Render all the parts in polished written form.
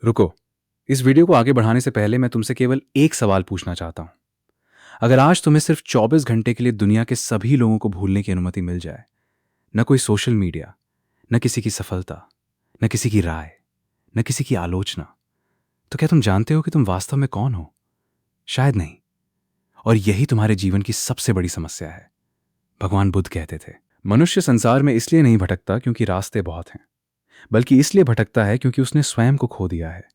रुको। इस वीडियो को आगे बढ़ाने से पहले मैं तुमसे केवल एक सवाल पूछना चाहता हूं। अगर आज तुम्हें सिर्फ 24 घंटे के लिए दुनिया के सभी लोगों को भूलने की अनुमति मिल जाए, न कोई सोशल मीडिया, न किसी की सफलता, न किसी की राय, न किसी की आलोचना, तो क्या तुम जानते हो कि तुम वास्तव में कौन हो? शायद नहीं। और यही तुम्हारे जीवन की सबसे बड़ी समस्या है। भगवान बुद्ध कहते थे, मनुष्य संसार में इसलिए नहीं भटकता क्योंकि रास्ते बहुत हैं, बल्कि इसलिए भटकता है क्योंकि उसने स्वयं को खो दिया है।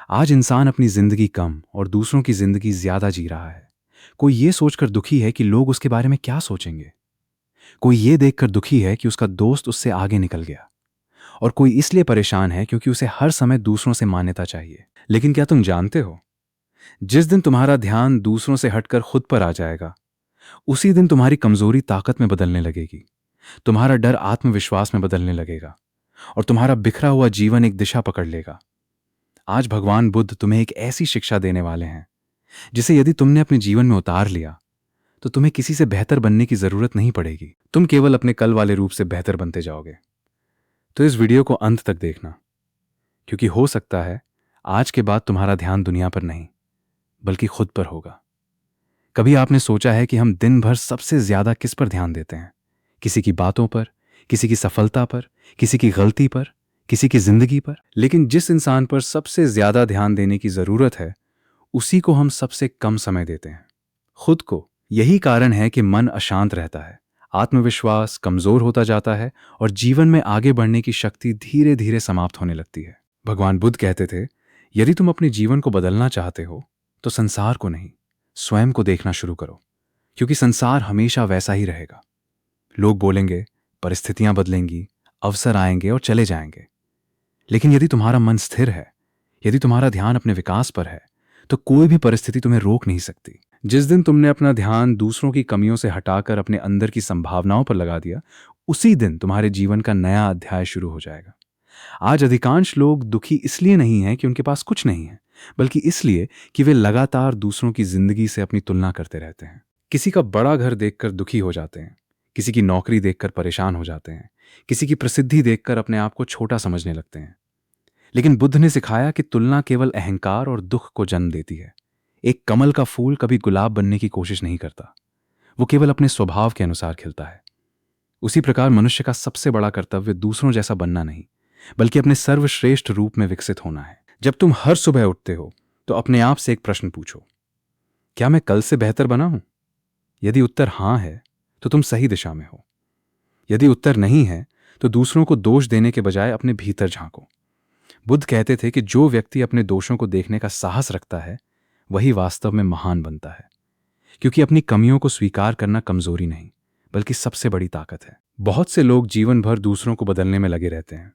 आज इंसान अपनी जिंदगी कम और दूसरों की जिंदगी ज्यादा जी रहा है। कोई ये सोचकर दुखी है कि लोग उसके बारे में क्या सोचेंगे। कोई ये देखकर दुखी है कि उसका दोस्त उससे आगे निकल गया। और कोई इसलिए परेशान है क्योंकि उसे हर समय दूसरों से मान्यता चाहिए। लेकिन क्या तुम जानते हो, जिस दिन तुम्हारा ध्यान दूसरों से हटकर खुद पर आ जाएगा, उसी दिन तुम्हारी कमजोरी ताकत में बदलने लगेगी, तुम्हारा डर आत्मविश्वास में बदलने लगेगा और तुम्हारा बिखरा हुआ जीवन एक दिशा पकड़ लेगा। आज भगवान बुद्ध तुम्हें एक ऐसी शिक्षा देने वाले हैं जिसे यदि तुमने अपने जीवन में उतार लिया तो तुम्हें किसी से बेहतर बनने की जरूरत नहीं पड़ेगी। तुम केवल अपने कल वाले रूप से बेहतर बनते जाओगे। तो इस वीडियो को अंत तक देखना, क्योंकि हो सकता है आज के बाद तुम्हारा ध्यान दुनिया पर नहीं बल्कि खुद पर होगा। कभी आपने सोचा है कि हम दिन भर सबसे ज्यादा किस पर ध्यान देते हैं? किसी की बातों पर, किसी की सफलता पर, किसी की गलती पर, किसी की जिंदगी पर? लेकिन जिस इंसान पर सबसे ज्यादा ध्यान देने की जरूरत है, उसी को हम सबसे कम समय देते हैं, खुद को। यही कारण है कि मन अशांत रहता है, आत्मविश्वास कमजोर होता जाता है और जीवन में आगे बढ़ने की शक्ति धीरे धीरे समाप्त होने लगती है। भगवान बुद्ध कहते थे, यदि तुम अपने जीवन को बदलना चाहते हो तो संसार को नहीं, स्वयं को देखना शुरू करो, क्योंकि संसार हमेशा वैसा ही रहेगा। लोग बोलेंगे, परिस्थितियां बदलेंगी, अवसर आएंगे और चले जाएंगे। लेकिन यदि तुम्हारा मन स्थिर है, यदि तुम्हारा ध्यान अपने विकास पर है, तो कोई भी परिस्थिति तुम्हें रोक नहीं सकती। जिस दिन तुमने अपना ध्यान दूसरों की कमियों से हटाकर अपने अंदर की संभावनाओं पर लगा दिया, उसी दिन तुम्हारे जीवन का नया अध्याय शुरू हो जाएगा। आज अधिकांश लोग दुखी इसलिए नहीं हैं कि उनके पास कुछ नहीं है, बल्कि इसलिए कि वे लगातार दूसरों की जिंदगी से अपनी तुलना करते रहते हैं। किसी का बड़ा घर देखकर दुखी हो जाते हैं, किसी की नौकरी देखकर परेशान हो जाते हैं, किसी की प्रसिद्धि देखकर अपने आप को छोटा समझने लगते हैं। लेकिन बुद्ध ने सिखाया कि तुलना केवल अहंकार और दुख को जन्म देती है। एक कमल का फूल कभी गुलाब बनने की कोशिश नहीं करता, वो केवल अपने स्वभाव के अनुसार खिलता है। उसी प्रकार मनुष्य का सबसे बड़ा कर्तव्य दूसरों जैसा बनना नहीं, बल्कि अपने सर्वश्रेष्ठ रूप में विकसित होना है। जब तुम हर सुबह उठते हो तो अपने आप से एक प्रश्न पूछो, क्या मैं कल से बेहतर बना हूं? यदि उत्तर हां है तो तुम सही दिशा में हो। यदि उत्तर नहीं है तो दूसरों को दोष देने के बजाय अपने भीतर झांको। बुद्ध कहते थे कि जो व्यक्ति अपने दोषों को देखने का साहस रखता है, वही वास्तव में महान बनता है, क्योंकि अपनी कमियों को स्वीकार करना कमजोरी नहीं बल्कि सबसे बड़ी ताकत है। बहुत से लोग जीवन भर दूसरों को बदलने में लगे रहते हैं।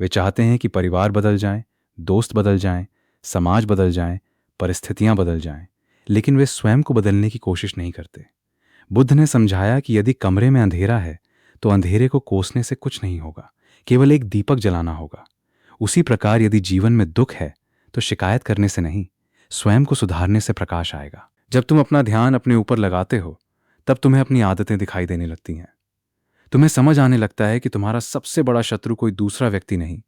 वे चाहते हैं कि परिवार बदल जाए, दोस्त बदल जाएं, समाज बदल जाए, परिस्थितियां बदल जाएं, लेकिन वे स्वयं को बदलने की कोशिश नहीं करते। बुद्ध ने समझाया कि यदि कमरे में अंधेरा है तो अंधेरे को कोसने से कुछ नहीं होगा, केवल एक दीपक जलाना होगा। उसी प्रकार यदि जीवन में दुख है तो शिकायत करने से नहीं, स्वयं को सुधारने से प्रकाश आएगा। जब तुम अपना ध्यान अपने ऊपर लगाते हो, तब तुम्हें अपनी आदतें दिखाई देने लगती हैं। तुम्हें समझ आने लगता है कि तुम्हारा सबसे बड़ा शत्रु कोई दूसरा व्यक्ति नहीं,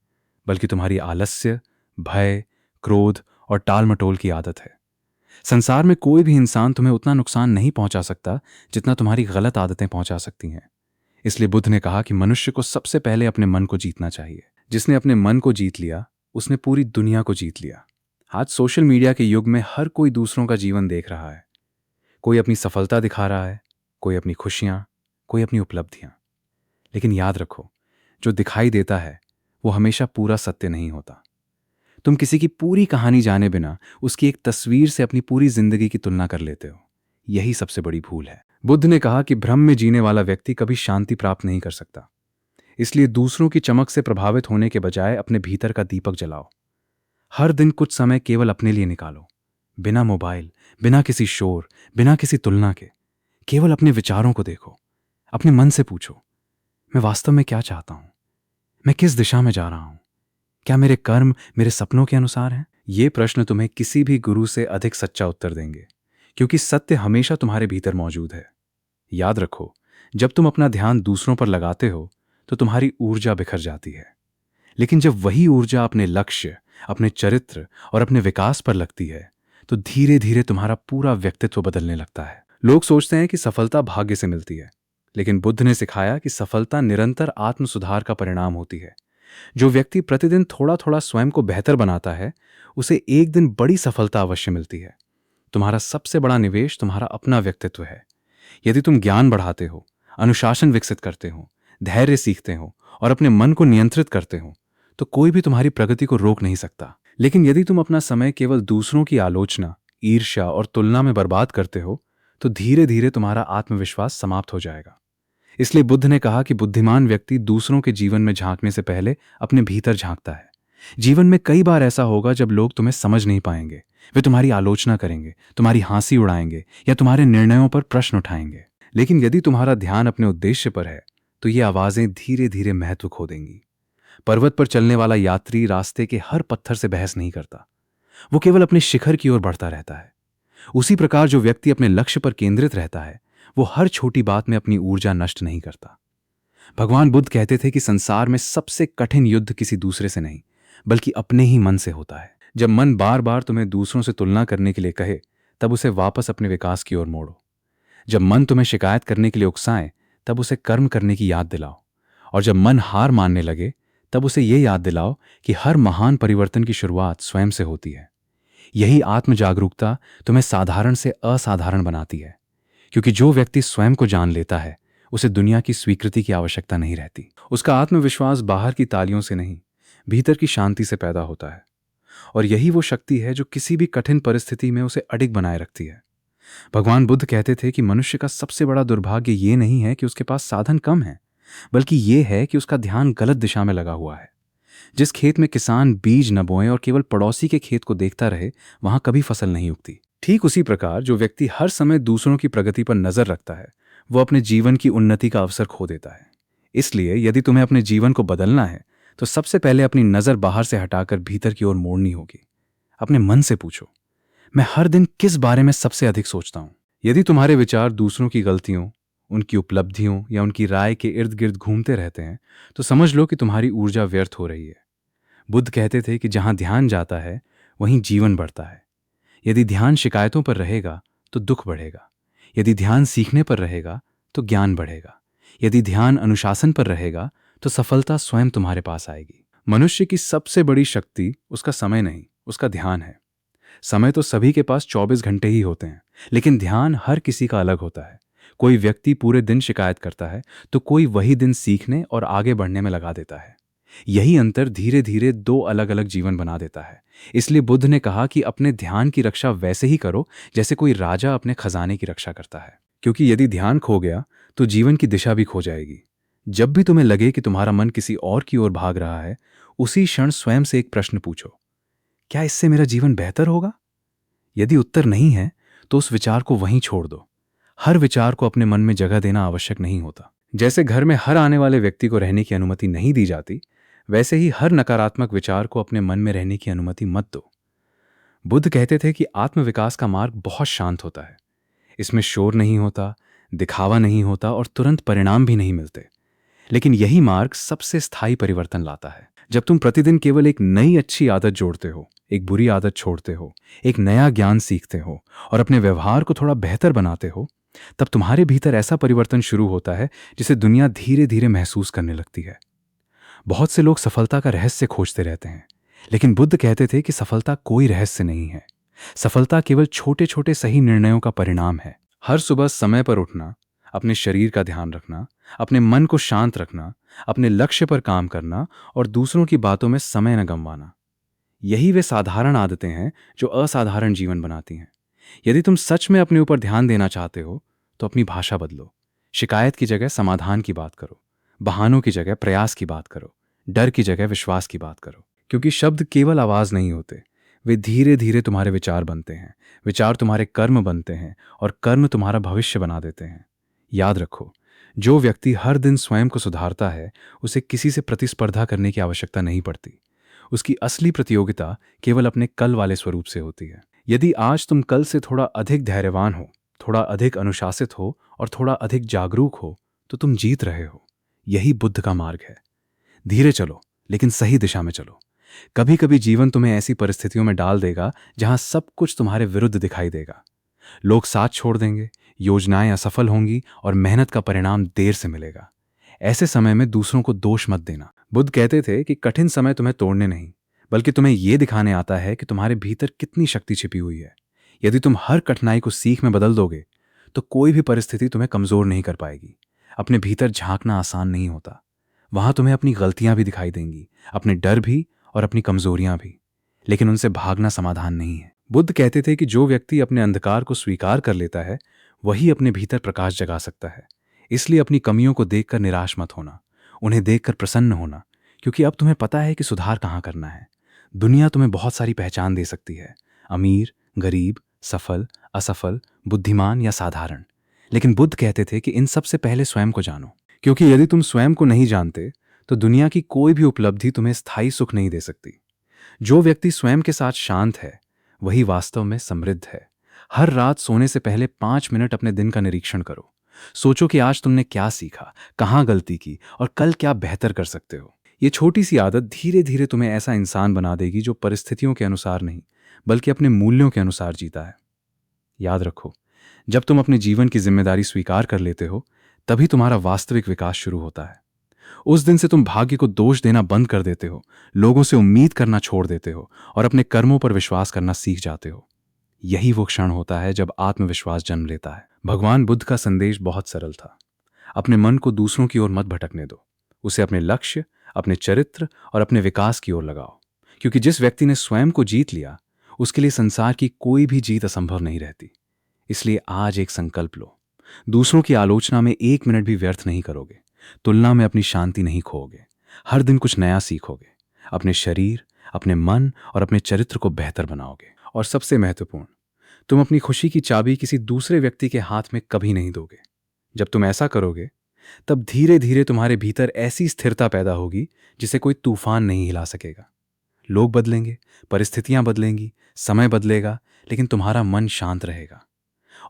बल्कि तुम्हारी आलस्य, भय, क्रोध और टाल मटोल की आदत है। संसार में कोई भी इंसान तुम्हें उतना नुकसान नहीं पहुंचा सकता जितना तुम्हारी गलत आदतें पहुंचा सकती हैं। इसलिए बुद्ध ने कहा कि मनुष्य को सबसे पहले अपने मन को जीतना चाहिए। जिसने अपने मन को जीत लिया, उसने पूरी दुनिया को जीत लिया। आज सोशल मीडिया के युग में हर कोई दूसरों का जीवन देख रहा है। कोई अपनी सफलता दिखा रहा है, कोई अपनी खुशियां, कोई अपनी उपलब्धियां। लेकिन याद रखो, जो दिखाई देता है वो हमेशा पूरा सत्य नहीं होता। तुम किसी की पूरी कहानी जाने बिना उसकी एक तस्वीर से अपनी पूरी जिंदगी की तुलना कर लेते हो। यही सबसे बड़ी भूल है। बुद्ध ने कहा कि भ्रम में जीने वाला व्यक्ति कभी शांति प्राप्त नहीं कर सकता। इसलिए दूसरों की चमक से प्रभावित होने के बजाय अपने भीतर का दीपक जलाओ। हर दिन कुछ समय केवल अपने लिए निकालो, बिना मोबाइल, बिना किसी शोर, बिना किसी तुलना के। केवल अपने विचारों को देखो, अपने मन से पूछो, मैं वास्तव में क्या चाहता हूं? मैं किस दिशा में जा रहा हूं? क्या मेरे कर्म मेरे सपनों के अनुसार हैं? ये प्रश्न तुम्हें किसी भी गुरु से अधिक सच्चा उत्तर देंगे, क्योंकि सत्य हमेशा तुम्हारे भीतर मौजूद है। याद रखो, जब तुम अपना ध्यान दूसरों पर लगाते हो तो तुम्हारी ऊर्जा बिखर जाती है। लेकिन जब वही ऊर्जा अपने लक्ष्य, अपने चरित्र और अपने विकास पर लगती है, तो धीरे धीरे तुम्हारा पूरा व्यक्तित्व बदलने लगता है। लोग सोचते हैं कि सफलता भाग्य से मिलती है, लेकिन बुद्ध ने सिखाया कि सफलता निरंतर आत्म सुधार का परिणाम होती है। जो व्यक्ति प्रतिदिन थोड़ा थोड़ा स्वयं को बेहतर बनाता है, उसे एक दिन बड़ी सफलता अवश्य मिलती है। तुम्हारा सबसे बड़ा निवेश तुम्हारा अपना व्यक्तित्व है। यदि तुम ज्ञान बढ़ाते हो, अनुशासन विकसित करते हो, धैर्य सीखते हो और अपने मन को नियंत्रित करते हो, तो कोई भी तुम्हारी प्रगति को रोक नहीं सकता। लेकिन यदि तुम अपना समय केवल दूसरों की आलोचना, ईर्ष्या और तुलना में बर्बाद करते हो, तो धीरे धीरे तुम्हारा आत्मविश्वास समाप्त हो जाएगा। इसलिए बुद्ध ने कहा कि बुद्धिमान व्यक्ति दूसरों के जीवन में झांकने से पहले अपने भीतर झांकता है। जीवन में कई बार ऐसा होगा जब लोग तुम्हें समझ नहीं पाएंगे। वे तुम्हारी आलोचना करेंगे, तुम्हारी हंसी उड़ाएंगे या तुम्हारे निर्णयों पर प्रश्न उठाएंगे। लेकिन यदि तुम्हारा ध्यान अपने उद्देश्य पर है, तो ये आवाजें धीरे धीरे महत्व खो देंगी। पर्वत पर चलने वाला यात्री रास्ते के हर पत्थर से बहस नहीं करता, वो केवल अपने शिखर की ओर बढ़ता रहता है। उसी प्रकार जो व्यक्ति अपने लक्ष्य पर केंद्रित रहता है, वो हर छोटी बात में अपनी ऊर्जा नष्ट नहीं करता। भगवान बुद्ध कहते थे कि संसार में सबसे कठिन युद्ध किसी दूसरे से नहीं, बल्कि अपने ही मन से होता है। जब मन बार बार तुम्हें दूसरों से तुलना करने के लिए कहे, तब उसे वापस अपने विकास की ओर मोड़ो। जब मन तुम्हें शिकायत करने के लिए उकसाए, तब उसे कर्म करने की याद दिलाओ। और जब मन हार मानने लगे, तब उसे ये याद दिलाओ कि हर महान परिवर्तन की शुरुआत स्वयं से होती है। यही आत्म जागरूकता तुम्हें साधारण से असाधारण बनाती है, क्योंकि जो व्यक्ति स्वयं को जान लेता है, उसे दुनिया की स्वीकृति की आवश्यकता नहीं रहती। उसका आत्मविश्वास बाहर की तालियों से नहीं, भीतर की शांति से पैदा होता है। और यही वो शक्ति है जो किसी भी कठिन परिस्थिति में उसे अडिग बनाए रखती है। भगवान बुद्ध कहते थे कि मनुष्य का सबसे बड़ा दुर्भाग्य ये नहीं है कि उसके पास साधन कम है, बल्कि ये है कि उसका ध्यान गलत दिशा में लगा हुआ है। जिस खेत में किसान बीज न बोए और केवल पड़ोसी के खेत को देखता रहे, वहां कभी फसल नहीं उगती। ठीक उसी प्रकार जो व्यक्ति हर समय दूसरों की प्रगति पर नजर रखता है, वो अपने जीवन की उन्नति का अवसर खो देता है। इसलिए यदि तुम्हें अपने जीवन को बदलना है, तो सबसे पहले अपनी नजर बाहर से हटाकर भीतर की ओर मोड़नी होगी। अपने मन से पूछो, मैं हर दिन किस बारे में सबसे अधिक सोचता हूं? यदि तुम्हारे विचार दूसरों की गलतियों, उनकी उपलब्धियों या उनकी राय के इर्द गिर्द घूमते रहते हैं, तो समझ लो कि तुम्हारी ऊर्जा व्यर्थ हो रही है। बुद्ध कहते थे कि जहां ध्यान जाता है, वहीं जीवन बढ़ता है। यदि ध्यान शिकायतों पर रहेगा, तो दुख बढ़ेगा। यदि ध्यान सीखने पर रहेगा, तो ज्ञान बढ़ेगा। यदि ध्यान अनुशासन पर रहेगा, तो सफलता स्वयं तुम्हारे पास आएगी। मनुष्य की सबसे बड़ी शक्ति उसका समय नहीं, उसका ध्यान है। समय तो सभी के पास 24 घंटे ही होते हैं, लेकिन ध्यान हर किसी का अलग होता है। कोई व्यक्ति पूरे दिन शिकायत करता है, तो कोई वही दिन सीखने और आगे बढ़ने में लगा देता है। यही अंतर धीरे धीरे दो अलग अलग जीवन बना देता है। इसलिए बुद्ध ने कहा कि अपने ध्यान की रक्षा वैसे ही करो जैसे कोई राजा अपने खजाने की रक्षा करता है, क्योंकि यदि ध्यान खो गया तो जीवन की दिशा भी खो जाएगी। जब भी तुम्हें लगे कि तुम्हारा मन किसी और की ओर भाग रहा है, उसी क्षण स्वयं से एक प्रश्न पूछो, क्या इससे मेरा जीवन बेहतर होगा? यदि उत्तर नहीं है, तो उस विचार को वहीं छोड़ दो। हर विचार को अपने मन में जगह देना आवश्यक नहीं होता। जैसे घर में हर आने वाले व्यक्ति को रहने की अनुमति नहीं दी जाती, वैसे ही हर नकारात्मक विचार को अपने मन में रहने की अनुमति मत दो। बुद्ध कहते थे कि आत्मविकास का मार्ग बहुत शांत होता है। इसमें शोर नहीं होता, दिखावा नहीं होता और तुरंत परिणाम भी नहीं मिलते। लेकिन यही मार्ग सबसे स्थायी परिवर्तन लाता है। जब तुम प्रतिदिन केवल एक नई अच्छी आदत जोड़ते हो, एक बुरी आदत छोड़ते हो, एक नया ज्ञान सीखते हो और अपने व्यवहार को थोड़ा बेहतर बनाते हो, तब तुम्हारे भीतर ऐसा परिवर्तन शुरू होता है जिसे दुनिया धीरे धीरे महसूस करने लगती है। बहुत से लोग सफलता का रहस्य खोजते रहते हैं, लेकिन बुद्ध कहते थे कि सफलता कोई रहस्य नहीं है। सफलता केवल छोटे छोटे सही निर्णयों का परिणाम है। हर सुबह समय पर उठना, अपने शरीर का ध्यान रखना, अपने मन को शांत रखना, अपने लक्ष्य पर काम करना और दूसरों की बातों में समय न गंवाना, यही वे साधारण आदतें हैं जो असाधारण जीवन बनाती हैं। यदि तुम सच में अपने ऊपर ध्यान देना चाहते हो, तो अपनी भाषा बदलो। शिकायत की जगह समाधान की बात करो, बहानों की जगह प्रयास की बात करो, डर की जगह विश्वास की बात करो। क्योंकि शब्द केवल आवाज नहीं होते, वे धीरे धीरे तुम्हारे विचार बनते हैं, विचार तुम्हारे कर्म बनते हैं और कर्म तुम्हारा भविष्य बना देते हैं। याद रखो, जो व्यक्ति हर दिन स्वयं को सुधारता है, उसे किसी से प्रतिस्पर्धा करने की आवश्यकता नहीं पड़ती। उसकी असली प्रतियोगिता केवल अपने कल वाले स्वरूप से होती है। यदि आज तुम कल से थोड़ा अधिक धैर्यवान हो, थोड़ा अधिक अनुशासित हो और थोड़ा अधिक जागरूक हो, तो तुम जीत रहे हो। यही बुद्ध का मार्ग है। धीरे चलो, लेकिन सही दिशा में चलो। कभी कभी जीवन तुम्हें ऐसी परिस्थितियों में डाल देगा जहां सब कुछ तुम्हारे विरुद्ध दिखाई देगा। लोग साथ छोड़ देंगे, योजनाएं असफल होंगी और मेहनत का परिणाम देर से मिलेगा। ऐसे समय में दूसरों को दोष मत देना। बुद्ध कहते थे कि कठिन समय तुम्हें तोड़ने नहीं, बल्कि तुम्हें यह दिखाने आता है कि तुम्हारे भीतर कितनी शक्ति छिपी हुई है। यदि तुम हर कठिनाई को सीख में बदल दोगे तो कोई भी परिस्थिति तुम्हें कमजोर नहीं कर पाएगी। अपने भीतर झांकना आसान नहीं होता। वहां तुम्हें अपनी गलतियां भी दिखाई देंगी, अपने डर भी और अपनी कमजोरियां भी, लेकिन उनसे भागना समाधान नहीं है। बुद्ध कहते थे कि जो व्यक्ति अपने अंधकार को स्वीकार कर लेता है वही अपने भीतर प्रकाश जगा सकता है। इसलिए अपनी कमियों को देखकर निराश मत होना, उन्हें देखकर प्रसन्न होना, क्योंकि अब तुम्हें पता है कि सुधार कहाँ करना है। दुनिया तुम्हें बहुत सारी पहचान दे सकती है, अमीर, गरीब, सफल, असफल, बुद्धिमान या साधारण, लेकिन बुद्ध कहते थे कि इन सब से पहले स्वयं को जानो, क्योंकि यदि तुम स्वयं को नहीं जानते तो दुनिया की कोई भी उपलब्धि तुम्हें स्थायी सुख नहीं दे सकती। जो व्यक्ति स्वयं के साथ शांत है वही वास्तव में समृद्ध है। हर रात सोने से पहले 5 मिनट अपने दिन का निरीक्षण करो। सोचो कि आज तुमने क्या सीखा, कहाँ गलती की और कल क्या बेहतर कर सकते हो। ये छोटी सी आदत धीरे धीरे तुम्हें ऐसा इंसान बना देगी जो परिस्थितियों के अनुसार नहीं बल्कि अपने मूल्यों के अनुसार जीता है। याद रखो, जब तुम अपने जीवन की जिम्मेदारी स्वीकार कर लेते हो तभी तुम्हारा वास्तविक विकास शुरू होता है। उस दिन से तुम भाग्य को दोष देना बंद कर देते हो, लोगों से उम्मीद करना छोड़ देते हो और अपने कर्मों पर विश्वास करना सीख जाते हो। यही वो क्षण होता है जब आत्मविश्वास जन्म लेता है। भगवान बुद्ध का संदेश बहुत सरल था। अपने मन को दूसरों की ओर मत भटकने दो, उसे अपने लक्ष्य, अपने चरित्र और अपने विकास की ओर लगाओ, क्योंकि जिस व्यक्ति ने स्वयं को जीत लिया उसके लिए संसार की कोई भी जीत असंभव नहीं रहती। इसलिए आज एक संकल्प लो, दूसरों की आलोचना में 1 मिनट भी व्यर्थ नहीं करोगे, तुलना में अपनी शांति नहीं खोओगे, हर दिन कुछ नया सीखोगे, अपने शरीर, अपने मन और अपने चरित्र को बेहतर बनाओगे। और सबसे महत्वपूर्ण, तुम अपनी खुशी की चाबी किसी दूसरे व्यक्ति के हाथ में कभी नहीं दोगे। जब तुम ऐसा करोगे तब धीरे धीरे तुम्हारे भीतर ऐसी स्थिरता पैदा होगी जिसे कोई तूफान नहीं हिला सकेगा। लोग बदलेंगे, परिस्थितियां बदलेंगी, समय बदलेगा, लेकिन तुम्हारा मन शांत रहेगा।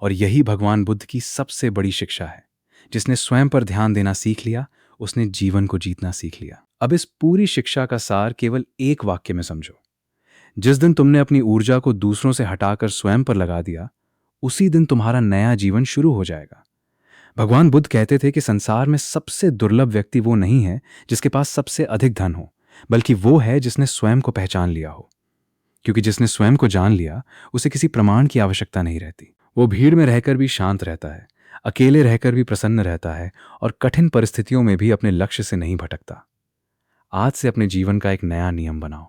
और यही भगवान बुद्ध की सबसे बड़ी शिक्षा है। जिसने स्वयं पर ध्यान देना सीख लिया उसने जीवन को जीतना सीख लिया। अब इस पूरी शिक्षा का सार केवल एक वाक्य में समझो। जिस दिन तुमने अपनी ऊर्जा को दूसरों से हटाकर स्वयं पर लगा दिया उसी दिन तुम्हारा नया जीवन शुरू हो जाएगा। भगवान बुद्ध कहते थे कि संसार में सबसे दुर्लभ व्यक्ति वो नहीं है जिसके पास सबसे अधिक धन हो, बल्कि वो है जिसने स्वयं को पहचान लिया हो। क्योंकि जिसने स्वयं को जान लिया उसे किसी प्रमाण की आवश्यकता नहीं रहती। वो भीड़ में रहकर भी शांत रहता है, अकेले रहकर भी प्रसन्न रहता है और कठिन परिस्थितियों में भी अपने लक्ष्य से नहीं भटकता। आज से अपने जीवन का एक नया नियम बनाओ।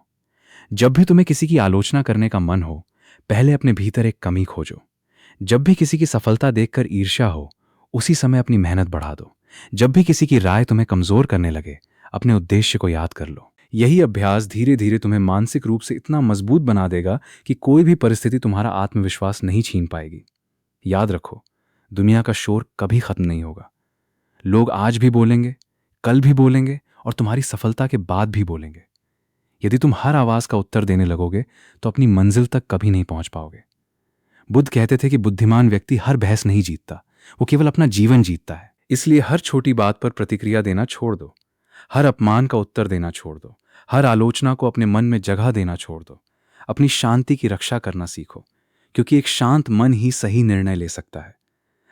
जब भी तुम्हें किसी की आलोचना करने का मन हो, पहले अपने भीतर एक कमी खोजो। जब भी किसी की सफलता देखकर ईर्ष्या हो, उसी समय अपनी मेहनत बढ़ा दो। जब भी किसी की राय तुम्हें कमजोर करने लगे, अपने उद्देश्य को याद कर लो। यही अभ्यास धीरे धीरे तुम्हें मानसिक रूप से इतना मजबूत बना देगा कि कोई भी परिस्थिति तुम्हारा आत्मविश्वास नहीं छीन पाएगी। याद रखो, दुनिया का शोर कभी खत्म नहीं होगा। लोग आज भी बोलेंगे, कल भी बोलेंगे और तुम्हारी सफलता के बाद भी बोलेंगे। यदि तुम हर आवाज का उत्तर देने लगोगे तो अपनी मंजिल तक कभी नहीं पहुंच पाओगे। बुद्ध कहते थे कि बुद्धिमान व्यक्ति हर बहस नहीं जीतता, वो केवल अपना जीवन जीतता है। इसलिए हर छोटी बात पर प्रतिक्रिया देना छोड़ दो, हर अपमान का उत्तर देना छोड़ दो, हर आलोचना को अपने मन में जगह देना छोड़ दो। अपनी शांति की रक्षा करना सीखो, क्योंकि एक शांत मन ही सही निर्णय ले सकता है।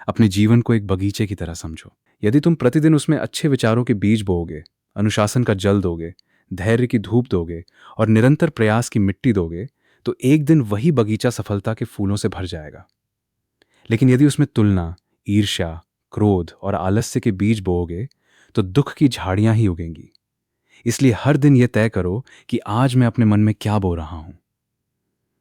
अपने जीवन को एक बगीचे की तरह समझो। यदि तुम प्रतिदिन उसमें अच्छे विचारों के बीज बोओगे, अनुशासन का जल दोगे, धैर्य की धूप दोगे और निरंतर प्रयास की मिट्टी दोगे, तो एक दिन वही बगीचा सफलता के फूलों से भर जाएगा। लेकिन यदि उसमें तुलना, ईर्ष्या, क्रोध और आलस्य के बीज बोओगे तो दुख की झाड़ियां ही उगेंगी। इसलिए हर दिन यह तय करो कि आज मैं अपने मन में क्या बो रहा हूं।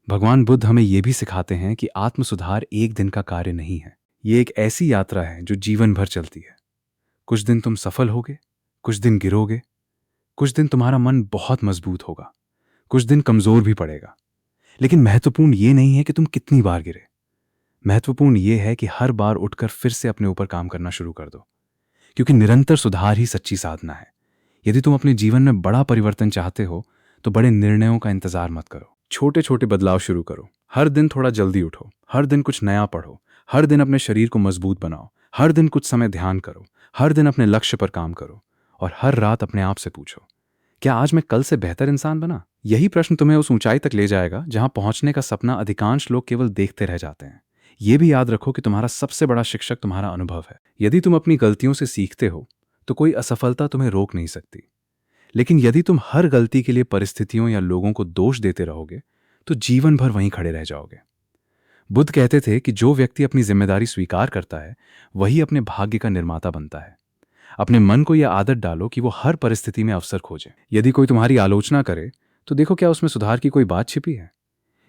भगवान बुद्ध हमें यह भी सिखाते हैं कि आत्म सुधार एक दिन का कार्य नहीं है। ये एक ऐसी यात्रा है जो जीवन भर चलती है। कुछ दिन तुम सफल होगे, कुछ दिन गिरोगे, कुछ दिन तुम्हारा मन बहुत मजबूत होगा, कुछ दिन कमजोर भी पड़ेगा। लेकिन महत्वपूर्ण ये नहीं है कि तुम कितनी बार गिरे, महत्वपूर्ण ये है कि हर बार उठकर फिर से अपने ऊपर काम करना शुरू कर दो, क्योंकि निरंतर सुधार ही सच्ची साधना है। यदि तुम अपने जीवन में बड़ा परिवर्तन चाहते हो तो बड़े निर्णयों का इंतजार मत करो, छोटे छोटे बदलाव शुरू करो। हर दिन थोड़ा जल्दी उठो, हर दिन कुछ नया पढ़ो, हर दिन अपने शरीर को मजबूत बनाओ, हर दिन कुछ समय ध्यान करो, हर दिन अपने लक्ष्य पर काम करो और हर रात अपने आप से पूछो, क्या आज मैं कल से बेहतर इंसान बना? यही प्रश्न तुम्हें उस ऊंचाई तक ले जाएगा जहां पहुंचने का सपना अधिकांश लोग केवल देखते रह जाते हैं। यह भी याद रखो कि तुम्हारा सबसे बड़ा शिक्षक तुम्हारा अनुभव है। यदि तुम अपनी गलतियों से सीखते हो तो कोई असफलता तुम्हें रोक नहीं सकती। लेकिन यदि तुम हर गलती के लिए परिस्थितियों या लोगों को दोष देते रहोगे तो जीवन भर वहीं खड़े रह जाओगे। बुद्ध कहते थे कि जो व्यक्ति अपनी जिम्मेदारी स्वीकार करता है वही अपने भाग्य का निर्माता बनता है। अपने मन को यह आदत डालो कि वो हर परिस्थिति में अवसर खोजे। यदि कोई तुम्हारी आलोचना करे तो देखो क्या उसमें सुधार की कोई बात छिपी है।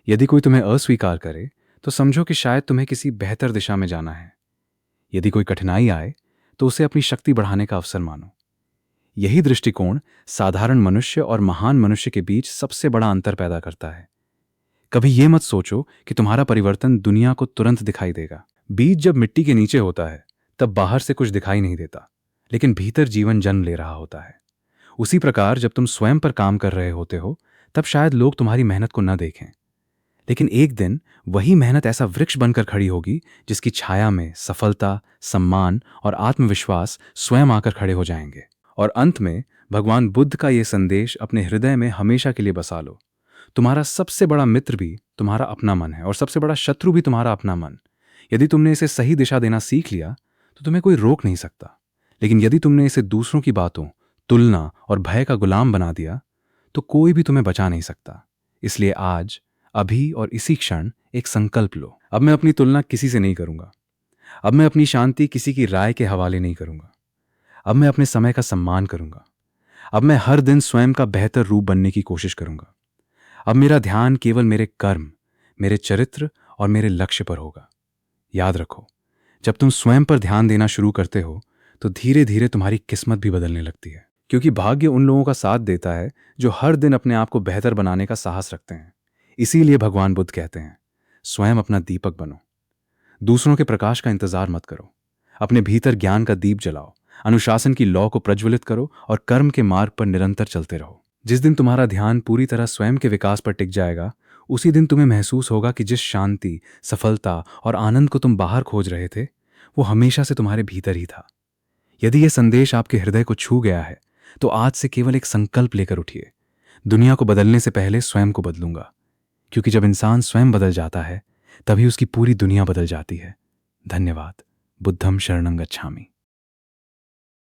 यदि कोई तुम्हें अस्वीकार करे तो समझो कि शायद तुम्हें किसी बेहतर दिशा में जाना है। यदि कोई कठिनाई आए तो उसे अपनी शक्ति बढ़ाने का अवसर मानो। यही दृष्टिकोण साधारण मनुष्य और महान मनुष्य के बीच सबसे बड़ा अंतर पैदा करता है। कभी यह मत सोचो कि तुम्हारा परिवर्तन दुनिया को तुरंत दिखाई देगा। बीज जब मिट्टी के नीचे होता है तब बाहर से कुछ दिखाई नहीं देता, लेकिन भीतर जीवन जन्म ले रहा होता है। उसी प्रकार जब तुम स्वयं पर काम कर रहे होते हो तब शायद लोग तुम्हारी मेहनत को न देखें, लेकिन एक दिन वही मेहनत ऐसा वृक्ष बनकर खड़ी होगी जिसकी छाया में सफलता, सम्मान और आत्मविश्वास स्वयं आकर खड़े हो जाएंगे। और अंत में भगवान बुद्ध का ये संदेश अपने हृदय में हमेशा के लिए बसा लो। तुम्हारा सबसे बड़ा मित्र भी तुम्हारा अपना मन है और सबसे बड़ा शत्रु भी तुम्हारा अपना मन। यदि तुमने इसे सही दिशा देना सीख लिया तो तुम्हें कोई रोक नहीं सकता, लेकिन यदि तुमने इसे दूसरों की बातों, तुलना और भय का गुलाम बना दिया तो कोई भी तुम्हें बचा नहीं सकता। इसलिए आज, अभी और इसी क्षण एक संकल्प लो। अब मैं अपनी तुलना किसी से नहीं करूंगा। अब मैं अपनी शांति किसी की राय के हवाले नहीं करूंगा। अब मैं अपने समय का सम्मान करूंगा। अब मैं हर दिन स्वयं का बेहतर रूप बनने की कोशिश करूंगा। अब मेरा ध्यान केवल मेरे कर्म, मेरे चरित्र और मेरे लक्ष्य पर होगा। याद रखो, जब तुम स्वयं पर ध्यान देना शुरू करते हो तो धीरे धीरे तुम्हारी किस्मत भी बदलने लगती है, क्योंकि भाग्य उन लोगों का साथ देता है जो हर दिन अपने आप को बेहतर बनाने का साहस रखते हैं। इसीलिए भगवान बुद्ध कहते हैं, स्वयं अपना दीपक बनो। दूसरों के प्रकाश का इंतजार मत करो। अपने भीतर ज्ञान का दीप जलाओ, अनुशासन की लौ को प्रज्वलित करो और कर्म के मार्ग पर निरंतर चलते रहो। जिस दिन तुम्हारा ध्यान पूरी तरह स्वयं के विकास पर टिक जाएगा, उसी दिन तुम्हें महसूस होगा कि जिस शांति, सफलता और आनंद को तुम बाहर खोज रहे थे वो हमेशा से तुम्हारे भीतर ही था। यदि यह संदेश आपके हृदय को छू गया है तो आज से केवल एक संकल्प लेकर उठिए, दुनिया को बदलने से पहले स्वयं को बदलूंगा। क्योंकि जब इंसान स्वयं बदल जाता है तभी उसकी पूरी दुनिया बदल जाती है। धन्यवाद। बुद्धम शरणं गच्छामि।